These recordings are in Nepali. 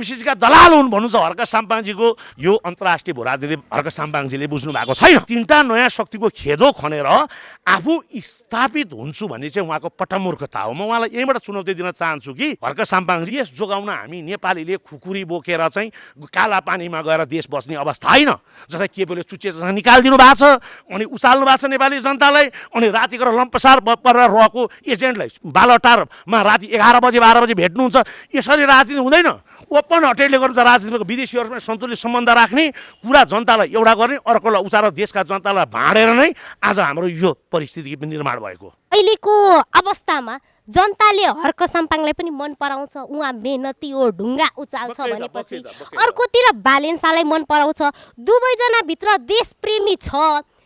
एमसिसीका दलाल हुन् भन्नु छ हर्क साम्पाङजीको। यो अन्तर्राष्ट्रिय भू राजनीति हर्क साम्पाङजीले बुझ्नु भएको छैन। तीनटा नयाँ शक्तिको खेदो खनेर आफू स्थापित हुन्छु भन्ने चाहिँ उहाँको पटमूर्खता हो। म उहाँलाई यहीँबाट चुनौती दिन चाहन्छु कि हर्क साम्पाङजी यस जोगाउन हामी नेपालीले खुकुरी बोकेर चाहिँ काला पानीमा गएर देश बस्ने अवस्था होइन। जस्तै केपीले चुच्चे निकालिदिनु भएको छ अनि उचाल्नु भएको छ नेपाली जनतालाई, अनि रातिको लम्पसार परेर रहेको एजेन्टलाई बालटारमा राति 11 बजे 12 बजे भेट्नुहुन्छ। यसरी राजनीति हुँदैन। ओपन हटेडले गर्नु छ राजनीतिको। विदेशीहरूमा सन्तुलित सम्बन्ध राख्ने, पुरा जनतालाई एउटा गर्ने, अर्कोलाई उचालेर देशका जनतालाई भाँडेर नै आज हाम्रो यो परिस्थिति निर्माण भएको। अहिलेको अवस्थामा जनताले हर्क साम्पाङलाई पनि मन पराउँछ। उहाँ मेहनती हो, ढुङ्गा उचाल्छ भनेपछि अर्कोतिर बालेन शाहलाई मन पराउँछ। दुवैजना भित्र देशप्रेमी छ,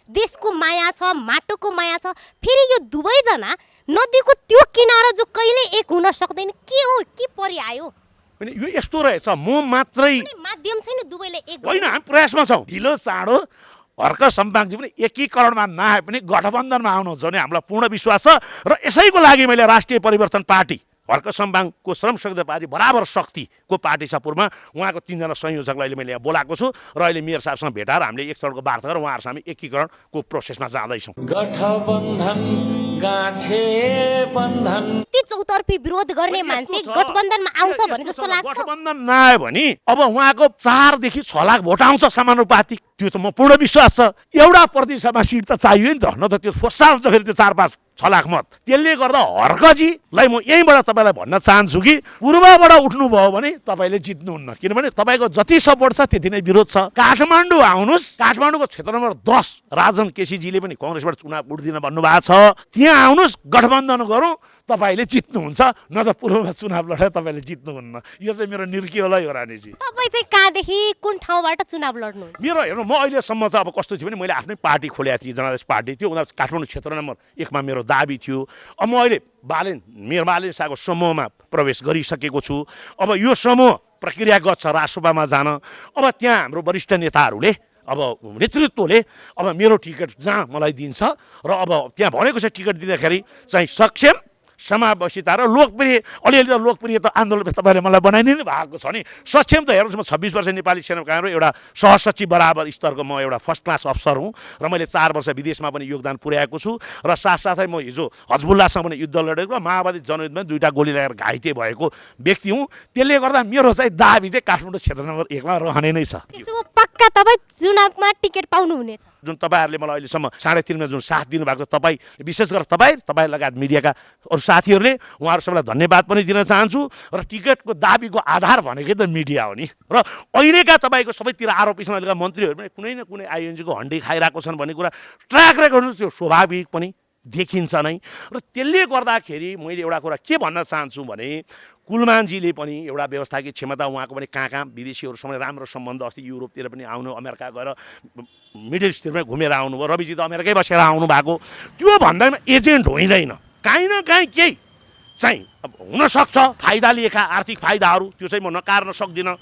देशको माया छ, माटोको माया छ। फेरि यो दुवैजना नदीको त्यो किनारा जो कहिले एक हुन सक्दैन, के हो, के परिआयो? अनि यो यस्तो रहेछ, म मात्रै माध्यम छैन दुवैले एक होइन, हामी प्रयासमा छौँ। ढिलो चाँडो हर्क साम्पाङजी पनि एकीकरणमा नआए पनि गठबन्धनमा आउनुहुन्छ भने हामीलाई पूर्ण विश्वास छ। र यसैको लागि मैले राष्ट्रिय परिवर्तन पार्टी हर्क साम्पाङको श्रम शक्ति पार्टी बराबर शक्तिको पार्टी सपुरमा उहाँको 3 जना संयोजकलाई अहिले मैले यहाँ बोलाएको छु र अहिले मेयर साहबसँग भेटाएर हामीले एक चरणको वार्ता गरेर उहाँहरूसँग हामी एकीकरणको प्रोसेसमा जाँदैछौँ। गठबन्धन गाठे बन्धन ती चौतर्फी विरोध गर्ने मान्छे गठबन्धनमा आउँछ भने जस्तो लाग्छ। गठबन्धन नआयो भने अब उहाँको 4 देखि 6 लाख भोट आउँछ समानुपातिक। त्यो त म पूर्ण विश्वास छ। एउटा प्रतिशतमा सिट त चाहियो नि त, न त त्यो फोस्सा हुन्छ फेरि त्यो 4-5 6 लाख मत। त्यसले गर्दा हर्कजीलाई म यहीँबाट तपाईँलाई भन्न चाहन्छु कि पूर्वबाट उठ्नुभयो भने तपाईँले जित्नुहुन्न, किनभने तपाईँको जति सपोर्ट छ त्यति नै विरोध छ। काठमाडौँ आउनुहोस्, काठमाडौँको क्षेत्र नम्बर 10 राजन केसीजीले पनि कङ्ग्रेसबाट चुनाव उठ्दिन भन्नुभएको छ। त्यहाँ आउनुहोस्, गठबन्धन गरौँ, तपाईँले जित्नुहुन्छ, न त पूर्वमा चुनाव लडेर तपाईँले जित्नुहुन्न। यो चाहिँ मेरो निर्की होला यो रानीजी। तपाईँ चाहिँ कहाँदेखि कुन ठाउँबाट चुनाव लड्नुहुन्छ? मेरो हेर्नु, म अहिलेसम्म चाहिँ अब कस्तो थियो भने मैले आफ्नै पार्टी खोलेको थिएँ, जनादेश पार्टी थियो। उनीहरू काठमाडौँ क्षेत्र नम्बर 1 मा मेरो दाबी थियो। अब म अहिले मेयर बालेन शाहको समूहमा प्रवेश गरिसकेको छु। अब यो समूह प्रक्रियागत छ राजसभामा जान। अब त्यहाँ हाम्रो वरिष्ठ नेताहरूले अब नेतृत्वले अब मेरो टिकट जहाँ मलाई दिन्छ र अब त्यहाँ भनेको छ टिकट दिँदाखेरि चाहिँ सक्षम, समावेशिता र लोकप्रिय, अलिअलि त लोकप्रिय त आन्दोलन तपाईँले मलाई बनाइदिनु भएको छ नि। सक्षम त हेर्नुहोस्, म 26 वर्ष नेपाली सेनाको एउटा सहसचिव बराबर स्तरको म एउटा फर्स्ट क्लास अफसर हुँ र मैले 4 वर्ष विदेशमा पनि योगदान पुर्याएको छु र साथसाथै म हिजो हजबुल्लासँग पनि युद्ध लडेको, माओवादी जनयुद्धमा 2टा गोली लागेर घाइते भएको व्यक्ति हुँ। त्यसले गर्दा मेरो चाहिँ दाबी चाहिँ काठमाडौँ क्षेत्र नम्बर 1 मा रहने नै छ। त्यसो पक्का तपाईँ चुनावमा टिकट पाउनुहुनेछ। जुन तपाईँहरूले मलाई अहिलेसम्म 3.5 मा जुन साथ दिनुभएको छ, तपाईँ विशेष गरेर तपाईँ लगायत मिडियाका अरू साथीहरूले, उहाँहरू सबैलाई धन्यवाद पनि दिन चाहन्छु। र टिकटको दाबीको आधार भनेकै त मिडिया हो नि। र अहिलेका तपाईँको सबैतिर आरोपीसँग अहिलेका मन्त्रीहरू पनि कुनै न कुनै आइएनजीको हन्डी खाइरहेको छन् भन्ने कुरा ट्र्याक रेकर्ड त्यो स्वाभाविक पनि देखिन्छ नै। र त्यसले गर्दाखेरि मैले एउटा कुरा के भन्न चाहन्छु भने कुलमानजीले पनि एउटा व्यवस्थाकी क्षमता, उहाँको पनि कहाँ विदेशीहरूसँग राम्रो सम्बन्ध, अस्ति युरोपतिर पनि आउनु, अमेरिका गएर मिडल इस्टतिरमै घुमेर आउनुभयो, रविजी त अमेरिकै बसेर आउनु भएको। त्यो भन्दैमा एजेन्ट होइन, काहीँ न काहीँ केही चाहिँ हुनसक्छ फाइदा लिएका आर्थिक फाइदाहरू, त्यो चाहिँ म नकार्न सक्दिनँ।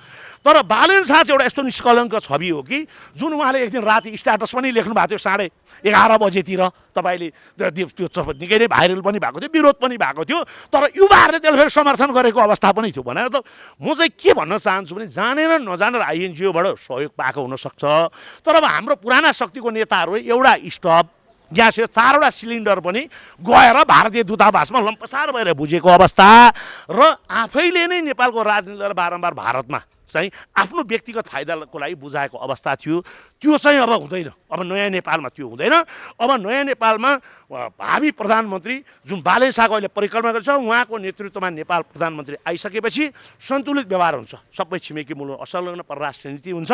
तर बालेन शाह चाहिँ एउटा यस्तो निष्कलङ्क छवि हो कि जुन उहाँले एक दिन राति स्ट्याटस पनि लेख्नु भएको थियो 11:30 बजेतिर, तपाईँले त्यो निकै नै भाइरल पनि भएको थियो, विरोध पनि भएको थियो, तर युवाहरूले त्यसलाई फेरि समर्थन गरेको अवस्था पनि थियो। भनेर त म चाहिँ के भन्न चाहन्छु भने जानेर नजानेर आइएनजिओबाट सहयोग पाएको हुनसक्छ। तर अब हाम्रो पुराना शक्तिको नेताहरू एउटा स्टप ग्यास 4वटा सिलिन्डर पनि गएर भारतीय दूतावासमा लम्पसार भएर बुझेको अवस्था र आफैले नै नेपालको राजनीतिलाई बारम्बार भारतमा चाहिँ आफ्नो व्यक्तिगत फाइदाको लागि बुझाएको अवस्था थियो। त्यो चाहिँ अब हुँदैन। अब नयाँ नेपालमा त्यो हुँदैन। अब नयाँ नेपालमा भावी प्रधानमन्त्री जुन बालेन शाहको अहिले परिकल्पना गर्छ, उहाँको नेतृत्वमा नेपाल प्रधानमन्त्री आइसकेपछि सन्तुलित व्यवहार हुन्छ, सबै छिमेकी मुलुक असंलग्न परराष्ट्र नीति हुन्छ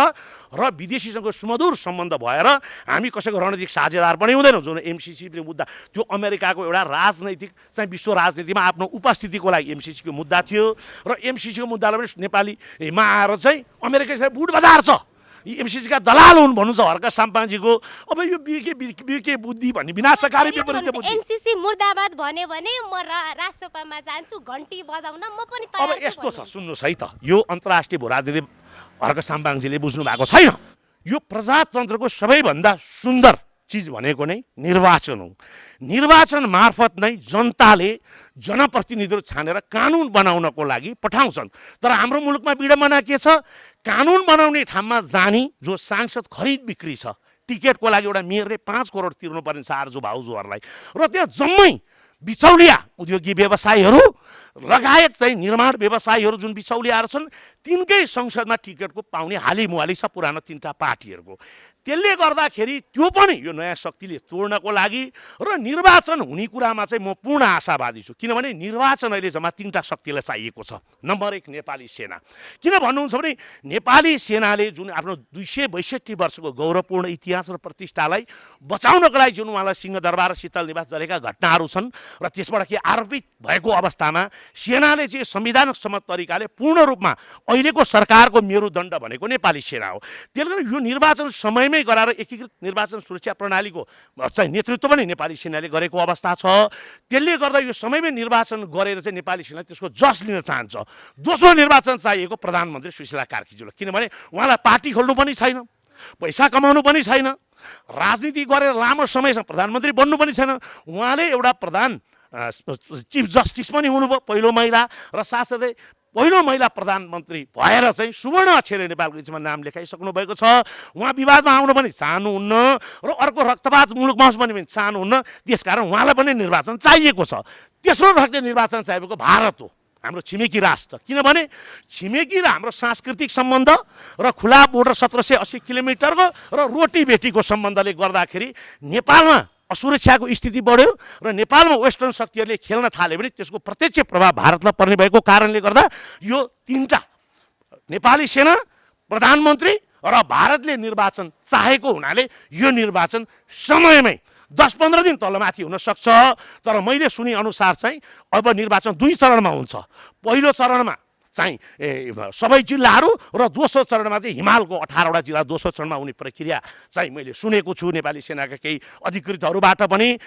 र विदेशीसँग सुमधुर सम्बन्ध भएर हामी कसैको रणनीतिक साझेदार पनि हुँदैनौँ। जुन एमसिसी मुद्दा, त्यो अमेरिकाको एउटा राजनैतिक चाहिँ विश्व राजनीतिमा आफ्नो उपस्थितिको लागि एमसिसीको मुद्दा थियो र एमसिसीको मुद्दालाई पनि नेपालीमा आएर चाहिँ अमेरिका बुट बजार छ। एमसिसीका दलाल हुन् भन्नु छ हर्क साम्पाङजीको। अब यो बिर्के बुद्धि भन्ने विनाशकारी विपरीत बुद्धि। एमसिसी मुर्दाबाद भन्यो भने म राजसभामा जान्छु, घन्टी बजाउन म पनि तयार छु। अब यस्तो छ, सुन्नुहोस् है त, यो अन्तर्राष्ट्रिय भू राजनीति हर्क साम्पाङजीले बुझ्नु भएको छैन। यो प्रजातन्त्रको सबैभन्दा सुन्दर चिज भनेको नै निर्वाचन हो। निर्वाचन मार्फत नै जनताले जनप्रतिनिधिहरू छानेर कानुन बनाउनको लागि पठाउँछन्। तर हाम्रो मुलुकमा विडम्बना के छ, कानुन बनाउने ठाउँमा जाने जो सांसद खरिद बिक्री छ, टिकटको लागि एउटा मेयरले 5 करोड तिर्नुपर्ने छ आर्जु भाउजूहरूलाई, र त्यहाँ जम्मै बिचौलिया उद्योगी व्यवसायीहरू लगायत चाहिँ निर्माण व्यवसायीहरू जुन बिचौलियाहरू छन् तिनकै संसदमा टिकटको पाउने हालिमुहाली छ पुरानो 3टा पार्टीहरूको। त्यसले गर्दाखेरि त्यो पनि यो नयाँ शक्तिले तोड्नको लागि र निर्वाचन हुने कुरामा चाहिँ म पूर्ण आशावादी छु। किनभने निर्वाचन अहिले जम्मा 3टा शक्तिलाई चाहिएको छ। नम्बर 1 नेपाली सेना। किन भन्नुहुन्छ भने नेपाली सेनाले जुन आफ्नो 262 वर्षको गौरवपूर्ण इतिहास र प्रतिष्ठालाई बचाउनको लागि जुन उहाँलाई सिंहदरबार र शीतल निवास जलेका घटनाहरू छन् र त्यसबाट के आरोपित भएको अवस्थामा सेनाले चाहिँ संविधान सम्मत तरिकाले पूर्ण रूपमा अहिलेको सरकारको मेरुदण्ड भनेको नेपाली सेना हो। त्यसले गर्दा यो निर्वाचन समयमै गराएर एकीकृत निर्वाचन सुरक्षा प्रणालीको चाहिँ नेतृत्व पनि नेपाली सेनाले गरेको अवस्था छ। त्यसले गर्दा यो समयमै निर्वाचन गरेर चाहिँ नेपाली सेना त्यसको जस लिन चाहन्छ। दोस्रो निर्वाचन चाहिएको प्रधानमन्त्री सुशीला कार्कीज्यूलाई, किनभने उहाँलाई पार्टी खोल्नु पनि छैन, पैसा कमाउनु पनि छैन, राजनीति गरेर लामो समयसम्म प्रधानमन्त्री बन्नु पनि छैन। उहाँले एउटा चिफ जस्टिस पनि हुनुभयो, पहिलो महिला, र साथसाथै पहिलो महिला प्रधानमन्त्री भएर चाहिँ सुवर्ण अक्षरले नेपालको इतिहासमा नाम लेखाइसक्नु भएको छ। उहाँ विवादमा आउन पनि चाहनुहुन्न र अर्को रक्तपात मुलुकमा होस् पनि चाहनुहुन्न। त्यसकारण उहाँलाई पनि निर्वाचन चाहिएको छ। तेस्रो खालको निर्वाचन चाहिएको भारत हो, हाम्रो छिमेकी राष्ट्र। किनभने छिमेकी र हाम्रो सांस्कृतिक सम्बन्ध र खुला बोर्डर 1780 किलोमिटरको र रोटी बेटीको सम्बन्धले गर्दाखेरि नेपालमा असुरक्षाको स्थिति बढ्यो र नेपालमा वेस्टर्न शक्तिहरूले खेल्न थाल्यो भने त्यसको प्रत्यक्ष प्रभाव भारतलाई पर्ने भएको कारणले गर्दा यो 3टा नेपाली सेना, प्रधानमन्त्री र भारतले निर्वाचन चाहेको हुनाले यो निर्वाचन समयमै 10-15 दिन तलमाथि हुन सक्छ। तर मैले सुने अनुसार चाहिँ अब निर्वाचन 2 चरणमा हुन्छ। पहिलो चरणमा चाहिँ सबै जिल्लाहरू र दोस्रो चरणमा चाहिँ हिमालको 18वटा जिल्ला दोस्रो चरणमा हुने प्रक्रिया चाहिँ मैले सुनेको छु नेपाली सेनाका केही अधिकृतहरूबाट पनि।